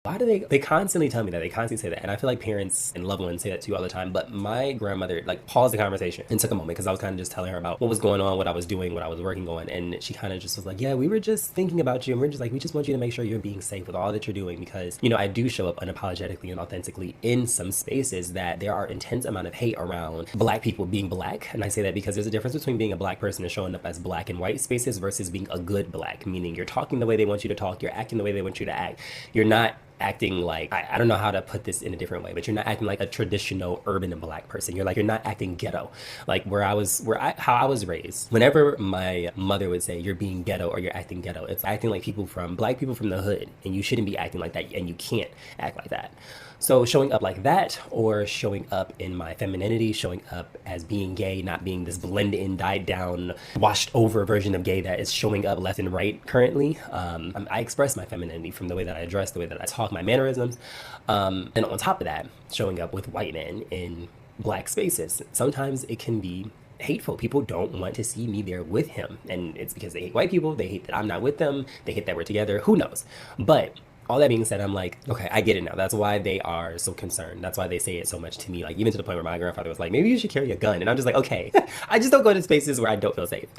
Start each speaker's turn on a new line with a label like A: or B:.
A: Why do they constantly tell me that? They constantly say that. And I feel like parents and loved ones say that too all the time. But my grandmother like paused the conversation and took a moment because I was kind of just telling her about what was going on, what I was doing, what I was working on. And she kind of just was like, yeah, we were just thinking about you. And we're just like, we just want you to make sure you're being safe with all that you're doing because, you know, I do show up unapologetically and authentically in some spaces that there are intense amount of hate around black people being black. And I say that because there's a difference between being a black person and showing up as black in white spaces versus being a good black, meaning you're talking the way they want you to talk, you're acting the way they want you to act. You're not acting like I don't know how to put this in a different way, but you're not acting like a traditional urban and black person. You're not acting ghetto. Like how I was raised. Whenever my mother would say you're being ghetto or you're acting ghetto, it's acting like black people from the hood, and you shouldn't be acting like that, and you can't act like that. So showing up like that, or showing up in my femininity, showing up as being gay, not being this blend in, died down, washed over version of gay that is showing up left and right currently. I express my femininity from the way that I dress, the way that I talk, my mannerisms. And on top of that, showing up with white men in black spaces. Sometimes it can be hateful. People don't want to see me there with him. And it's because they hate white people. They hate that I'm not with them. They hate that we're together. Who knows? But all that being said, I'm like, okay, I get it now. That's why they are so concerned. That's why they say it so much to me. Like, even to the point where my grandfather was like, maybe you should carry a gun. And I'm just like, okay, I just don't go to spaces where I don't feel safe.